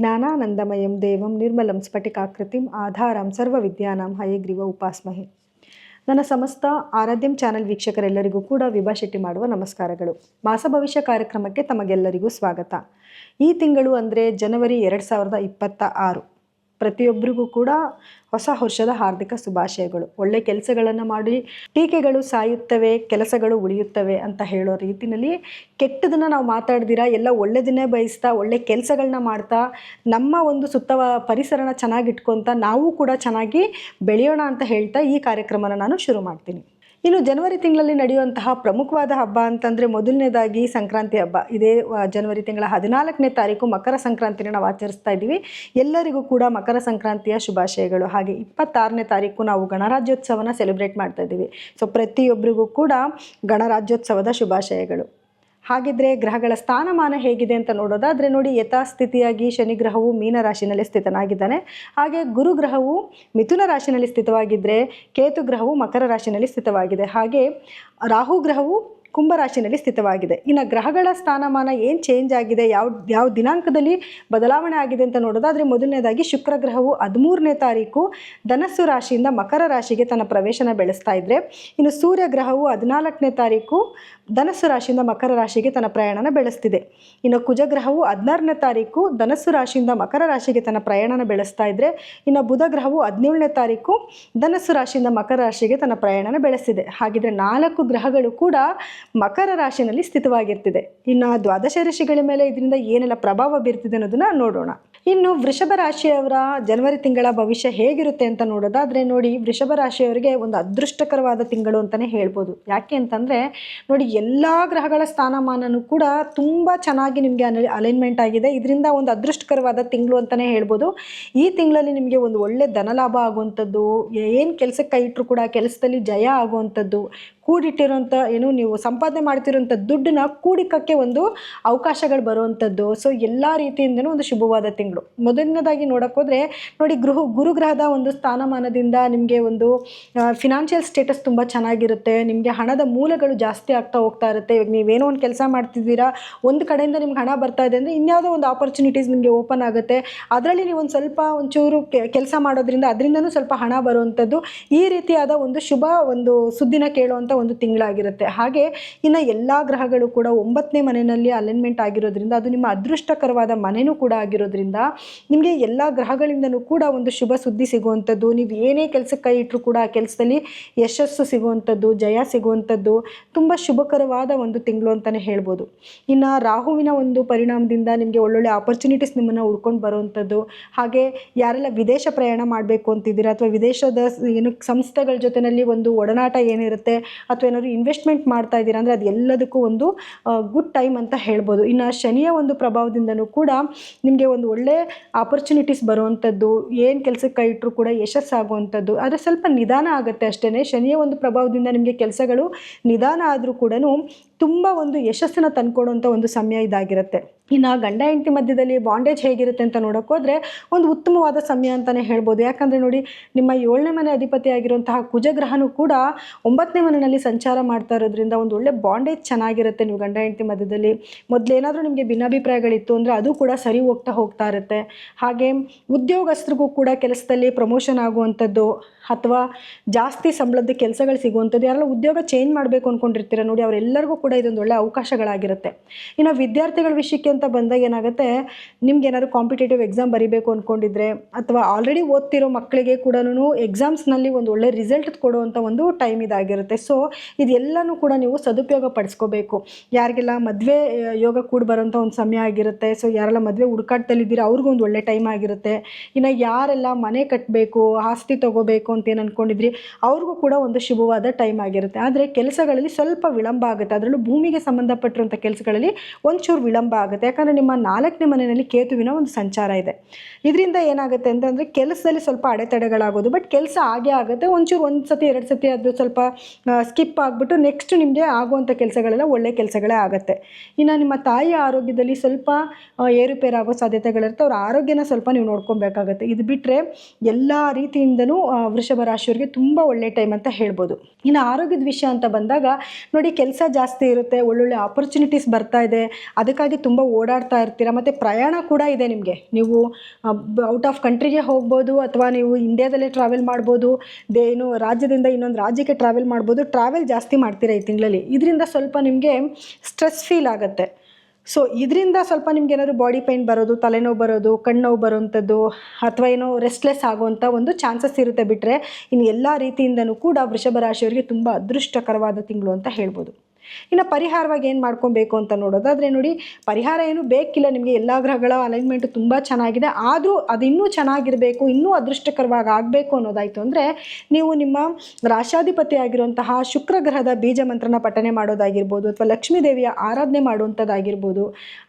ಜ್ಞಾನಾನಂದಮಯಂ ದೇವಂ ನಿರ್ಮಲಂ ಸ್ಫಟಿಕಾಕೃತಿಂ ಆಧಾರಂ ಸರ್ವವಿದ್ಯಾನಾಂ ಹಯಗ್ರೀವ ಉಪಾಸ್ಮಹೆ. ನನ್ನ ಸಮಸ್ತ ಆರಾಧ್ಯಂ ಚಾನಲ್ ವೀಕ್ಷಕರೆಲ್ಲರಿಗೂ ಕೂಡ ವಿಭಾ ಶೆಟ್ಟಿ ಮಾಡುವ ನಮಸ್ಕಾರಗಳು. ಮಾಸ ಭವಿಷ್ಯ ಕಾರ್ಯಕ್ರಮಕ್ಕೆ ತಮಗೆಲ್ಲರಿಗೂ ಸ್ವಾಗತ. ಈ ತಿಂಗಳು ಅಂದರೆ ಜನವರಿ 2026. ಪ್ರತಿಯೊಬ್ಬರಿಗೂ ಕೂಡ ಹೊಸ ವರ್ಷದ ಹಾರ್ದಿಕ ಶುಭಾಶಯಗಳು. ಒಳ್ಳೆ ಕೆಲಸಗಳನ್ನು ಮಾಡಿ ಟೀಕೆಗಳು ಸಾಯುತ್ತವೆ, ಕೆಲಸಗಳು ಉಳಿಯುತ್ತವೆ ಅಂತ ಹೇಳೋ ರೀತಿಯಲ್ಲಿ ಕೆಟ್ಟದನ್ನು ನಾವು ಮಾತಾಡ್ದಿರಾ ಎಲ್ಲ ಒಳ್ಳೆದನ್ನೇ ಬಯಸ್ತಾ ಒಳ್ಳೆ ಕೆಲಸಗಳನ್ನ ಮಾಡ್ತಾ ನಮ್ಮ ಒಂದು ಸುತ್ತ ಪರಿಸರನ ಚೆನ್ನಾಗಿಟ್ಕೊತ ನಾವು ಕೂಡ ಚೆನ್ನಾಗಿ ಬೆಳೆಯೋಣ ಅಂತ ಹೇಳ್ತಾ ಈ ಕಾರ್ಯಕ್ರಮನ ನಾನು ಶುರು ಮಾಡ್ತೀನಿ. ಇನ್ನು ಜನವರಿ ತಿಂಗಳಲ್ಲಿ ನಡೆಯುವಂತಹ ಪ್ರಮುಖವಾದ ಹಬ್ಬ ಅಂತಂದರೆ ಮೊದಲನೇದಾಗಿ ಸಂಕ್ರಾಂತಿ ಹಬ್ಬ. ಇದೇ ಜನವರಿ ತಿಂಗಳ 14ನೇ ತಾರೀಕು ಮಕರ ಸಂಕ್ರಾಂತಿನ ನಾವು ಆಚರಿಸ್ತಾ ಇದ್ದೀವಿ. ಎಲ್ಲರಿಗೂ ಕೂಡ ಮಕರ ಸಂಕ್ರಾಂತಿಯ ಶುಭಾಶಯಗಳು. ಹಾಗೆ 26ನೇ ತಾರೀಕು ನಾವು ಗಣರಾಜ್ಯೋತ್ಸವನ ಸೆಲೆಬ್ರೇಟ್ ಮಾಡ್ತಾ ಇದ್ದೀವಿ. ಸೊ ಪ್ರತಿಯೊಬ್ಬರಿಗೂ ಕೂಡ ಗಣರಾಜ್ಯೋತ್ಸವದ ಶುಭಾಶಯಗಳು. ಹಾಗಿದ್ರೆ ಗ್ರಹಗಳ ಸ್ಥಾನಮಾನ ಹೇಗಿದೆ ಅಂತ ನೋಡೋದಾದರೆ ನೋಡಿ, ಯಥಾಸ್ಥಿತಿಯಾಗಿ ಶನಿ ಗ್ರಹವು ಮೀನ ರಾಶಿನಲ್ಲಿ ಸ್ಥಿತನಾಗಿದ್ದಾನೆ. ಹಾಗೆ ಗುರು ಗ್ರಹವು ಮಿಥುನ ರಾಶಿನಲ್ಲಿ ಸ್ಥಿತವಾಗಿದ್ದರೆ ಕೇತು ಗ್ರಹವು ಮಕರ ರಾಶಿನಲ್ಲಿ ಸ್ಥಿತವಾಗಿದೆ. ಹಾಗೆ ರಾಹು ಗ್ರಹವು ಕುಂಭರಾಶಿನಲ್ಲಿ ಸ್ಥಿತವಾಗಿದೆ. ಇನ್ನು ಗ್ರಹಗಳ ಸ್ಥಾನಮಾನ ಏನು ಚೇಂಜ್ ಆಗಿದೆ, ಯಾವ ದಿನಾಂಕದಲ್ಲಿ ಬದಲಾವಣೆ ಆಗಿದೆ ಅಂತ ನೋಡೋದಾದರೆ ಮೊದಲನೇದಾಗಿ ಶುಕ್ರ ಗ್ರಹವು 13ನೇ ತಾರೀಕು ಧನಸ್ಸು ರಾಶಿಯಿಂದ ಮಕರ ರಾಶಿಗೆ ತನ್ನ ಪ್ರವೇಶನ ಬೆಳೆಸ್ತಾ ಇದ್ದರೆ, ಇನ್ನು ಸೂರ್ಯ ಗ್ರಹವು 14ನೇ ತಾರೀಕು ಧನಸ್ಸು ರಾಶಿಯಿಂದ ಮಕರ ರಾಶಿಗೆ ತನ್ನ ಪ್ರಯಾಣನ ಬೆಳೆಸ್ತಿದೆ. ಇನ್ನು ಕುಜಗ್ರಹವು 16ನೇ ತಾರೀಕು ಧನಸ್ಸು ರಾಶಿಯಿಂದ ಮಕರ ರಾಶಿಗೆ ತನ್ನ ಪ್ರಯಾಣನ ಬೆಳೆಸ್ತಾ ಇದ್ದರೆ, ಇನ್ನು ಬುಧ ಗ್ರಹವು 17ನೇ ತಾರೀಕು ಧನಸ್ಸು ರಾಶಿಯಿಂದ ಮಕರ ರಾಶಿಗೆ ತನ್ನ ಪ್ರಯಾಣನ ಬೆಳೆಸ್ತಿದೆ. ಹಾಗಿದ್ರೆ 4 ಗ್ರಹಗಳು ಕೂಡ ಮಕರ ರಾಶಿನಲ್ಲಿ ಸ್ಥಿತವಾಗಿರ್ತಿದೆ. ಇನ್ನು ದ್ವಾದಶ ರಾಶಿಗಳ ಮೇಲೆ ಇದರಿಂದ ಏನೆಲ್ಲ ಪ್ರಭಾವ ಬೀರ್ತಿದೆ ಅನ್ನೋದನ್ನ ನೋಡೋಣ. ಇನ್ನು ವೃಷಭ ರಾಶಿಯವರ ಜನವರಿ ತಿಂಗಳ ಭವಿಷ್ಯ ಹೇಗಿರುತ್ತೆ ಅಂತ ನೋಡೋದಾದರೆ ನೋಡಿ, ವೃಷಭ ರಾಶಿಯವರಿಗೆ ಒಂದು ಅದೃಷ್ಟಕರವಾದ ತಿಂಗಳು ಅಂತಲೇ ಹೇಳ್ಬೋದು. ಯಾಕೆ ಅಂತಂದರೆ ನೋಡಿ, ಎಲ್ಲ ಗ್ರಹಗಳ ಸ್ಥಾನಮಾನನೂ ಕೂಡ ತುಂಬ ಚೆನ್ನಾಗಿ ನಿಮಗೆ ಅಲೈನ್ಮೆಂಟ್ ಆಗಿದೆ. ಇದರಿಂದ ಒಂದು ಅದೃಷ್ಟಕರವಾದ ತಿಂಗಳು ಅಂತಲೇ ಹೇಳ್ಬೋದು. ಈ ತಿಂಗಳಲ್ಲಿ ನಿಮಗೆ ಒಂದು ಒಳ್ಳೆ ಧನಲಾಭ ಆಗುವಂಥದ್ದು, ಏನು ಕೆಲಸಕ್ಕೆ ಕೈ ಇಟ್ಟರು ಕೂಡ ಕೆಲಸದಲ್ಲಿ ಜಯ ಆಗುವಂಥದ್ದು, ಕೂಡಿಟ್ಟಿರೋಂಥ ನೀವು ಸಂಪಾದನೆ ಮಾಡ್ತಿರೋಂಥ ದುಡ್ಡನ್ನ ಕೂಡಿಕಕ್ಕೆ ಒಂದು ಅವಕಾಶಗಳು ಬರುವಂಥದ್ದು. ಸೊ ಎಲ್ಲ ರೀತಿಯಿಂದನೂ ಒಂದು ಶುಭವಾದ ತಿಂಗಳು. ಮೊದಲನೇದಾಗಿ ನೋಡೋಕ್ಕೋದ್ರೆ ನೋಡಿ, ಗುರುಗ್ರಹದ ಒಂದು ಸ್ಥಾನಮಾನದಿಂದ ನಿಮಗೆ ಒಂದು ಫಿನಾನ್ಷಿಯಲ್ ಸ್ಟೇಟಸ್ ತುಂಬ ಚೆನ್ನಾಗಿರುತ್ತೆ. ನಿಮಗೆ ಹಣದ ಮೂಲಗಳು ಜಾಸ್ತಿ ಆಗ್ತಾ ಹೋಗ್ತಾ ಇರುತ್ತೆ. ಇವಾಗ ನೀವೇನೋ ಒಂದು ಕೆಲಸ ಮಾಡ್ತಿದ್ದೀರಾ, ಒಂದು ಕಡೆಯಿಂದ ನಿಮ್ಗೆ ಹಣ ಬರ್ತಾ ಇದೆ ಅಂದರೆ ಇನ್ಯಾವುದೋ ಒಂದು ಆಪರ್ಚುನಿಟೀಸ್ ನಿಮಗೆ ಓಪನ್ ಆಗುತ್ತೆ. ಅದರಲ್ಲಿ ನೀವು ಒಂಚೂರು ಕೆಲಸ ಮಾಡೋದ್ರಿಂದ ಅದರಿಂದನೂ ಸ್ವಲ್ಪ ಹಣ ಬರುವಂಥದ್ದು, ಈ ರೀತಿಯಾದ ಒಂದು ಶುಭ ಒಂದು ಸುದ್ದಿನ ಕೇಳುವಂಥ ಒಂದು ತಿಂಗಳಾಗಿರುತ್ತೆ. ಹಾಗೆ ಇನ್ನು ಎಲ್ಲ ಗ್ರಹಗಳು ಕೂಡ 9ನೇ ಮನೆಯಲ್ಲಿ ಅಲೈನ್ಮೆಂಟ್ ಆಗಿರೋದ್ರಿಂದ ಅದು ನಿಮ್ಮ ಅದೃಷ್ಟಕರವಾದ ಮನೆಯೂ ಕೂಡ ಆಗಿರೋದ್ರಿಂದ ನಿಮಗೆ ಎಲ್ಲ ಗ್ರಹಗಳಿಂದನೂ ಕೂಡ ಒಂದು ಶುಭ ಸುದ್ದಿ ಸಿಗುವಂಥದ್ದು, ನೀವು ಏನೇ ಕೆಲಸಕ್ಕೆ ಕೈ ಇಟ್ಟರು ಕೂಡ ಆ ಕೆಲಸದಲ್ಲಿ ಯಶಸ್ಸು ಸಿಗುವಂಥದ್ದು, ಜಯ ಸಿಗುವಂಥದ್ದು ತುಂಬ ಶುಭಕರವಾದ ಒಂದು ತಿಂಗಳು ಅಂತಲೇ ಹೇಳ್ಬೋದು. ಇನ್ನು ರಾಹುವಿನ ಒಂದು ಪರಿಣಾಮದಿಂದ ನಿಮಗೆ ಒಳ್ಳೊಳ್ಳೆ ಆಪರ್ಚುನಿಟೀಸ್ ನಿಮ್ಮನ್ನು ಹುಡ್ಕೊಂಡು ಬರುವಂಥದ್ದು. ಹಾಗೆ ಯಾರೆಲ್ಲ ವಿದೇಶ ಪ್ರಯಾಣ ಮಾಡಬೇಕು ಅಂತಿದ್ದೀರಾ ಅಥವಾ ವಿದೇಶದ ಸಂಸ್ಥೆಗಳ ಜೊತೆಯಲ್ಲಿ ಒಂದು ಒಡನಾಟ ಏನಿರುತ್ತೆ ಅಥವಾ ಏನಾದರೂ ಇನ್ವೆಸ್ಟ್ಮೆಂಟ್ ಮಾಡ್ತಾ ಇದ್ದೀರಾ ಅಂದರೆ ಅದು ಎಲ್ಲದಕ್ಕೂ ಒಂದು ಗುಡ್ ಟೈಮ್ ಅಂತ ಹೇಳ್ಬೋದು. ಇನ್ನು ಶನಿಯ ಒಂದು ಪ್ರಭಾವದಿಂದನೂ ಕೂಡ ನಿಮಗೆ ಒಂದು ಒಳ್ಳೆ ಆಪರ್ಚುನಿಟೀಸ್ ಬರುವಂಥದ್ದು, ಏನು ಕೆಲಸಕ್ಕೆ ಕೈ ಇಟ್ಟರು ಕೂಡ ಯಶಸ್ಸಾಗುವಂಥದ್ದು. ಆದರೆ ಸ್ವಲ್ಪ ನಿಧಾನ ಆಗುತ್ತೆ ಅಷ್ಟೇ. ಶನಿಯ ಒಂದು ಪ್ರಭಾವದಿಂದ ನಿಮಗೆ ಕೆಲಸಗಳು ನಿಧಾನ ಆದರೂ ಕೂಡ ತುಂಬ ಒಂದು ಯಶಸ್ಸನ್ನು ತಂದುಕೊಡುವಂಥ ಒಂದು ಸಮಯ ಇದಾಗಿರುತ್ತೆ. ಇನ್ನು ಗಂಡ ಹೆಂಡತಿ ಮಧ್ಯದಲ್ಲಿ ಬಾಂಡೇಜ್ ಹೇಗಿರುತ್ತೆ ಅಂತ ನೋಡೋಕ್ಕೋದ್ರೆ ಒಂದು ಉತ್ತಮವಾದ ಸಮಯ ಅಂತಲೇ ಹೇಳ್ಬೋದು. ಯಾಕಂದರೆ ನೋಡಿ, ನಿಮ್ಮ 7ನೇ ಮನೆ ಅಧಿಪತಿ ಆಗಿರುವಂತಹ ಕುಜಗ್ರಹನೂ ಕೂಡ 9ನೇ ಮನೆಯಲ್ಲಿ ಸಂಚಾರ ಮಾಡ್ತಾ ಇರೋದ್ರಿಂದ ಒಂದು ಒಳ್ಳೆ ಬಾಂಡೇಜ್ ಚೆನ್ನಾಗಿರುತ್ತೆ. ನೀವು ಗಂಡ ಹೆಂಡತಿ ಮಧ್ಯದಲ್ಲಿ ಮೊದಲೇನಾದರೂ ನಿಮಗೆ ಭಿನ್ನಾಭಿಪ್ರಾಯಗಳಿತ್ತು ಅಂದರೆ ಅದು ಕೂಡ ಸರಿ ಹೋಗ್ತಾ ಇರುತ್ತೆ. ಹಾಗೆ ಉದ್ಯೋಗಸ್ಥರಿಗೂ ಕೂಡ ಕೆಲಸದಲ್ಲಿ ಪ್ರಮೋಷನ್ ಆಗುವಂಥದ್ದು ಅಥವಾ ಜಾಸ್ತಿ ಸಂಬಳದ ಕೆಲಸಗಳು ಸಿಗುವಂಥದ್ದು, ಯಾರೆಲ್ಲ ಉದ್ಯೋಗ ಚೇಂಜ್ ಮಾಡಬೇಕು ಅಂದ್ಕೊಂಡಿರ್ತೀರ ನೋಡಿ, ಅವರೆಲ್ಲರಿಗೂ ಕೂಡ ಇದೊಂದು ಒಳ್ಳೆ ಅವಕಾಶಗಳಾಗಿರುತ್ತೆ. ಇನ್ನು ವಿದ್ಯಾರ್ಥಿಗಳ ವಿಷಯಕ್ಕೆ ಅಂತ ಬಂದಾಗ ಏನಾಗುತ್ತೆ, ನಿಮ್ಗೆ ಏನಾದ್ರು ಕಾಂಪಿಟೇಟಿವ್ ಎಕ್ಸಾಮ್ ಬರೀಬೇಕು ಅಂದ್ಕೊಂಡಿದ್ರೆ ಅಥವಾ ಆಲ್ರೆಡಿ ಓದ್ತಿರೋ ಮಕ್ಕಳಿಗೆ ಕೂಡ ಎಕ್ಸಾಮ್ಸ್ನಲ್ಲಿ ಒಂದು ಒಳ್ಳೆ ರಿಸಲ್ಟ್ ಕೊಡುವಂಥ ಒಂದು ಟೈಮ್ ಇದಾಗಿರುತ್ತೆ. ಸೊ ಇದೆಲ್ಲನೂ ಕೂಡ ನೀವು ಸದುಪಯೋಗ ಪಡಿಸ್ಕೋಬೇಕು. ಯಾರಿಗೆಲ್ಲ ಮದುವೆ ಯೋಗ ಕೂಡ ಬರೋಂಥ ಒಂದು ಸಮಯ ಆಗಿರುತ್ತೆ. ಸೊ ಯಾರೆಲ್ಲ ಮದುವೆ ಹುಡುಕಾಟದಲ್ಲಿದ್ದೀರಾ ಅವ್ರಿಗೂ ಒಂದು ಒಳ್ಳೆ ಟೈಮ್ ಆಗಿರುತ್ತೆ. ಇನ್ನು ಯಾರೆಲ್ಲ ಮನೆ ಕಟ್ಟಬೇಕು, ಆಸ್ತಿ ತೊಗೋಬೇಕು ಅಂತ ಏನು ಅಂದ್ಕೊಂಡಿದ್ರಿ ಅವ್ರಿಗೂ ಕೂಡ ಒಂದು ಶುಭವಾದ ಟೈಮ್ ಆಗಿರುತ್ತೆ. ಆದರೆ ಕೆಲಸಗಳಲ್ಲಿ ಸ್ವಲ್ಪ ವಿಳಂಬ ಆಗುತ್ತೆ. ಅದರಲ್ಲೂ ಭೂಮಿಗೆ ಸಂಬಂಧಪಟ್ಟಿರುವಂಥ ಕೆಲಸಗಳಲ್ಲಿ ಒಂಚೂರು ವಿಳಂಬ ಆಗುತ್ತೆ. ಯಾಕಂದರೆ ನಿಮ್ಮ 4ನೇ ಮನೆಯಲ್ಲಿ ಕೇತುವಿನ ಒಂದು ಸಂಚಾರ ಇದೆ. ಇದರಿಂದ ಏನಾಗುತ್ತೆ ಅಂತಂದರೆ ಕೆಲಸದಲ್ಲಿ ಸ್ವಲ್ಪ ಅಡೆತಡೆಗಳಾಗೋದು, ಬಟ್ ಕೆಲಸ ಆಗೇ ಆಗುತ್ತೆ. ಒಂಚೂರು 1 ಸತಿ 2 ಸತಿ ಅದು ಸ್ವಲ್ಪ ಸ್ಕಿಪ್ ಆಗಿಬಿಟ್ಟು ನೆಕ್ಸ್ಟ್ ನಿಮಗೆ ಆಗುವಂಥ ಕೆಲಸಗಳೆಲ್ಲ ಒಳ್ಳೆ ಕೆಲಸಗಳೇ ಆಗುತ್ತೆ. ಇನ್ನು ನಿಮ್ಮ ತಾಯಿಯ ಆರೋಗ್ಯದಲ್ಲಿ ಸ್ವಲ್ಪ ಏರುಪೇರಾಗೋ ಸಾಧ್ಯತೆಗಳಿರುತ್ತೆ. ಅವ್ರ ಆರೋಗ್ಯನ ಸ್ವಲ್ಪ ನೀವು ನೋಡ್ಕೊಬೇಕಾಗತ್ತೆ. ಇದು ಬಿಟ್ಟರೆ ಎಲ್ಲ ರೀತಿಯಿಂದನೂ ವೃಷಭ ರಾಶಿಯವರಿಗೆ ತುಂಬ ಒಳ್ಳೆ ಟೈಮ್ ಅಂತ ಹೇಳ್ಬೋದು. ಇನ್ನು ಆರೋಗ್ಯದ ವಿಷಯ ಅಂತ ಬಂದಾಗ ನೋಡಿ, ಕೆಲಸ ಜಾಸ್ತಿ ಇರುತ್ತೆ, ಒಳ್ಳೊಳ್ಳೆ ಆಪರ್ಚುನಿಟೀಸ್ ಬರ್ತಾ ಇದೆ, ಅದಕ್ಕಾಗಿ ತುಂಬ ಓಡಾಡ್ತಾ ಇರ್ತೀರ, ಮತ್ತು ಪ್ರಯಾಣ ಕೂಡ ಇದೆ ನಿಮಗೆ. ನೀವು ಔಟ್ ಆಫ್ ಕಂಟ್ರಿಗೆ ಹೋಗ್ಬೋದು, ಅಥವಾ ನೀವು ಇಂಡಿಯಾದಲ್ಲೇ ಟ್ರಾವೆಲ್ ಮಾಡ್ಬೋದು, ರಾಜ್ಯದಿಂದ ಇನ್ನೊಂದು ರಾಜ್ಯಕ್ಕೆ ಟ್ರಾವೆಲ್ ಮಾಡ್ಬೋದು. ಟ್ರಾವೆಲ್ ಜಾಸ್ತಿ ಮಾಡ್ತೀರಾ ಈ ತಿಂಗಳಲ್ಲಿ. ಇದರಿಂದ ಸ್ವಲ್ಪ ನಿಮಗೆ ಸ್ಟ್ರೆಸ್ ಫೀಲ್ ಆಗುತ್ತೆ. ಸೊ ಇದರಿಂದ ಸ್ವಲ್ಪ ನಿಮ್ಗೆ ಏನಾದರೂ ಬಾಡಿ ಪೈನ್ ಬರೋದು, ತಲೆನೋವು ಬರೋದು, ಕಣ್ಣು ಬರೋವಂಥದ್ದು, ಅಥವಾ ಏನೋ ರೆಸ್ಟ್ಲೆಸ್ ಆಗುವಂಥ ಒಂದು ಚಾನ್ಸಸ್ ಇರುತ್ತೆ. ಬಿಟ್ಟರೆ ಇನ್ನು ಎಲ್ಲ ರೀತಿಯಿಂದನೂ ಕೂಡ ವೃಷಭ ರಾಶಿಯವರಿಗೆ ತುಂಬ ಅದೃಷ್ಟಕರವಾದ ತಿಂಗಳು ಅಂತ ಹೇಳ್ಬೋದು. ಇನ್ನು ಪರಿಹಾರವಾಗಿ ಏನು ಮಾಡ್ಕೊಬೇಕು ಅಂತ ನೋಡೋದಾದರೆ ನೋಡಿ, ಪರಿಹಾರ ಏನು ಬೇಕಿಲ್ಲ ನಿಮಗೆ. ಎಲ್ಲ ಗ್ರಹಗಳ ಅಲೈನ್ಮೆಂಟು ತುಂಬ ಚೆನ್ನಾಗಿದೆ. ಆದರೂ ಅದು ಇನ್ನೂ ಚೆನ್ನಾಗಿರಬೇಕು, ಇನ್ನೂ ಅದೃಷ್ಟಕರವಾಗಿ ಆಗಬೇಕು ಅನ್ನೋದಾಯಿತು ಅಂದರೆ ನೀವು ನಿಮ್ಮ ರಾಶಾಧಿಪತಿ ಆಗಿರುವಂತಹ ಶುಕ್ರ ಗ್ರಹದ ಬೀಜ ಮಂತ್ರನ ಪಠನೆ ಮಾಡೋದಾಗಿರ್ಬೋದು, ಅಥವಾ ಲಕ್ಷ್ಮೀ ದೇವಿಯ ಆರಾಧನೆ ಮಾಡುವಂಥದ್ದಾಗಿರ್ಬೋದು,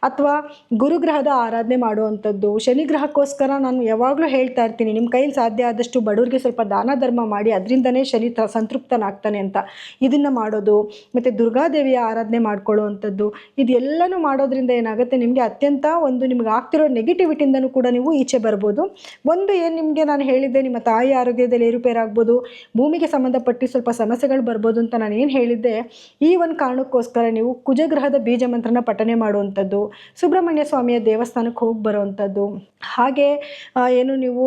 ಅಥವಾ ಗುರುಗ್ರಹದ ಆರಾಧನೆ ಮಾಡುವಂಥದ್ದು. ಶನಿ ಗ್ರಹಕ್ಕೋಸ್ಕರ ನಾನು ಯಾವಾಗಲೂ ಹೇಳ್ತಾ ಇರ್ತೀನಿ, ನಿಮ್ಮ ಕೈಲಿ ಸಾಧ್ಯ ಆದಷ್ಟು ಬಡವರಿಗೆ ಸ್ವಲ್ಪ ದಾನ ಧರ್ಮ ಮಾಡಿ, ಅದರಿಂದನೇ ಶನಿ ಸಂತೃಪ್ತನಾಗ್ತಾನೆ ಅಂತ. ಇದನ್ನು ಮಾಡೋದು, ಮತ್ತು ದುರ್ಗಾದೇವಿಯ ಆರಾಧನೆ ಮಾಡ್ಕೊಳ್ಳುವಂಥದ್ದು, ಇದೆಲ್ಲನೂ ಮಾಡೋದ್ರಿಂದ ಏನಾಗುತ್ತೆ, ನಿಮಗೆ ಅತ್ಯಂತ ನಿಮ್ಗೆ ಆಗ್ತಿರೋ ನೆಗೆಟಿವಿಟಿಯಿಂದನೂ ಕೂಡ ನೀವು ಈಚೆ ಬರ್ಬೋದು. ಏನು ನಿಮಗೆ ನಾನು ಹೇಳಿದ್ದೆ, ನಿಮ್ಮ ತಾಯಿ ಆರೋಗ್ಯದಲ್ಲಿ ಏರುಪೇರಾಗ್ಬೋದು, ಭೂಮಿಗೆ ಸಂಬಂಧಪಟ್ಟು ಸ್ವಲ್ಪ ಸಮಸ್ಯೆಗಳು ಬರ್ಬೋದು ಅಂತ ನಾನು ಏನು ಹೇಳಿದ್ದೆ, ಈ ಒಂದು ಕಾರಣಕ್ಕೋಸ್ಕರ ನೀವು ಕುಜಗ್ರಹದ ಬೀಜ ಮಂತ್ರನ ಪಠನೆ ಮಾಡುವಂಥದ್ದು, ಸುಬ್ರಹ್ಮಣ್ಯ ಸ್ವಾಮಿಯ ದೇವಸ್ಥಾನಕ್ಕೆ ಹೋಗಿ ಬರೋವಂಥದ್ದು, ಹಾಗೆ ನೀವು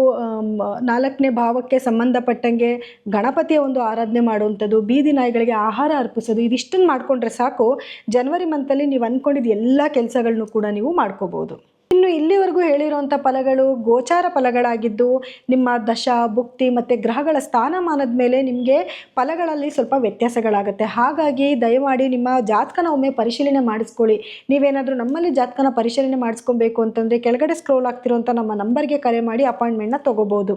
4ನೇ ಭಾವಕ್ಕೆ ಸಂಬಂಧಪಟ್ಟಂಗೆ ಗಣಪತಿಯ ಒಂದು ಆರಾಧನೆ ಮಾಡುವಂಥದ್ದು, ಬೀದಿ ನಾಯಿಗಳಿಗೆ ಆಹಾರ ಅರ್ಪಿಸೋದು, ಇದಿಷ್ಟನ್ನು ಮಾಡಿಕೊಂಡ್ರೆ ಸಾಕು. ಜನವರಿ ಮಂತಲ್ಲಿ ನೀವು ಅಂದ್ಕೊಂಡಿದ್ದು ಎಲ್ಲ ಕೆಲಸಗಳನ್ನು ಕೂಡ ನೀವು ಮಾಡ್ಕೋಬೋದು. ಇನ್ನು ಇಲ್ಲಿವರೆಗೂ ಹೇಳಿರುವಂಥ ಫಲಗಳು ಗೋಚಾರ ಫಲಗಳಾಗಿದ್ದು, ನಿಮ್ಮ ದಶ ಭುಕ್ತಿ ಮತ್ತು ಗ್ರಹಗಳ ಸ್ಥಾನಮಾನದ ಮೇಲೆ ನಿಮಗೆ ಫಲಗಳಲ್ಲಿ ಸ್ವಲ್ಪ ವ್ಯತ್ಯಾಸಗಳಾಗುತ್ತೆ. ಹಾಗಾಗಿ ದಯಮಾಡಿ ನಿಮ್ಮ ಜಾತಕನ ಒಮ್ಮೆ ಪರಿಶೀಲನೆ ಮಾಡಿಸ್ಕೊಳ್ಳಿ. ನೀವೇನಾದರೂ ನಮ್ಮಲ್ಲಿ ಜಾತಕನ ಪರಿಶೀಲನೆ ಮಾಡಿಸ್ಕೊಬೇಕು ಅಂತಂದರೆ ಕೆಳಗಡೆ ಸ್ಕ್ರೋಲ್ ಆಗ್ತಿರೋಂಥ ನಮ್ಮ ನಂಬರ್ಗೆ ಕರೆ ಮಾಡಿ ಅಪಾಯಿಂಟ್ಮೆಂಟ್ನ ತೊಗೋಬೋದು.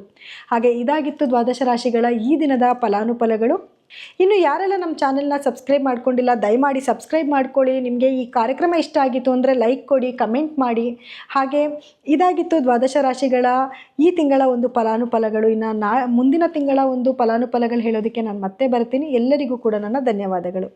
ಹಾಗೆ ಇದಾಗಿತ್ತು ದ್ವಾದಶ ರಾಶಿಗಳ ಈ ದಿನದ ಫಲಾನುಫಲಗಳು. ಇನ್ನು ಯಾರೆಲ್ಲ ನಮ್ಮ ಚಾನೆಲ್ನ ಸಬ್ಸ್ಕ್ರೈಬ್ ಮಾಡ್ಕೊಂಡಿಲ್ಲ, ದಯಮಾಡಿ ಸಬ್ಸ್ಕ್ರೈಬ್ ಮಾಡ್ಕೊಳ್ಳಿ. ನಿಮಗೆ ಈ ಕಾರ್ಯಕ್ರಮ ಇಷ್ಟ ಆಗಿತ್ತು ಅಂದರೆ ಲೈಕ್ ಕೊಡಿ, ಕಮೆಂಟ್ ಮಾಡಿ. ಹಾಗೆ ಇದಾಗಿತ್ತು ದ್ವಾದಶ ರಾಶಿಗಳ ಈ ತಿಂಗಳ ಒಂದು ಫಲಾನುಫಲಗಳು. ಇನ್ನು ಮುಂದಿನ ತಿಂಗಳ ಒಂದು ಫಲಾನುಫಲಗಳು ಹೇಳೋದಕ್ಕೆ ನಾನು ಮತ್ತೆ ಬರ್ತೀನಿ. ಎಲ್ಲರಿಗೂ ಕೂಡ ನನ್ನ ಧನ್ಯವಾದಗಳು.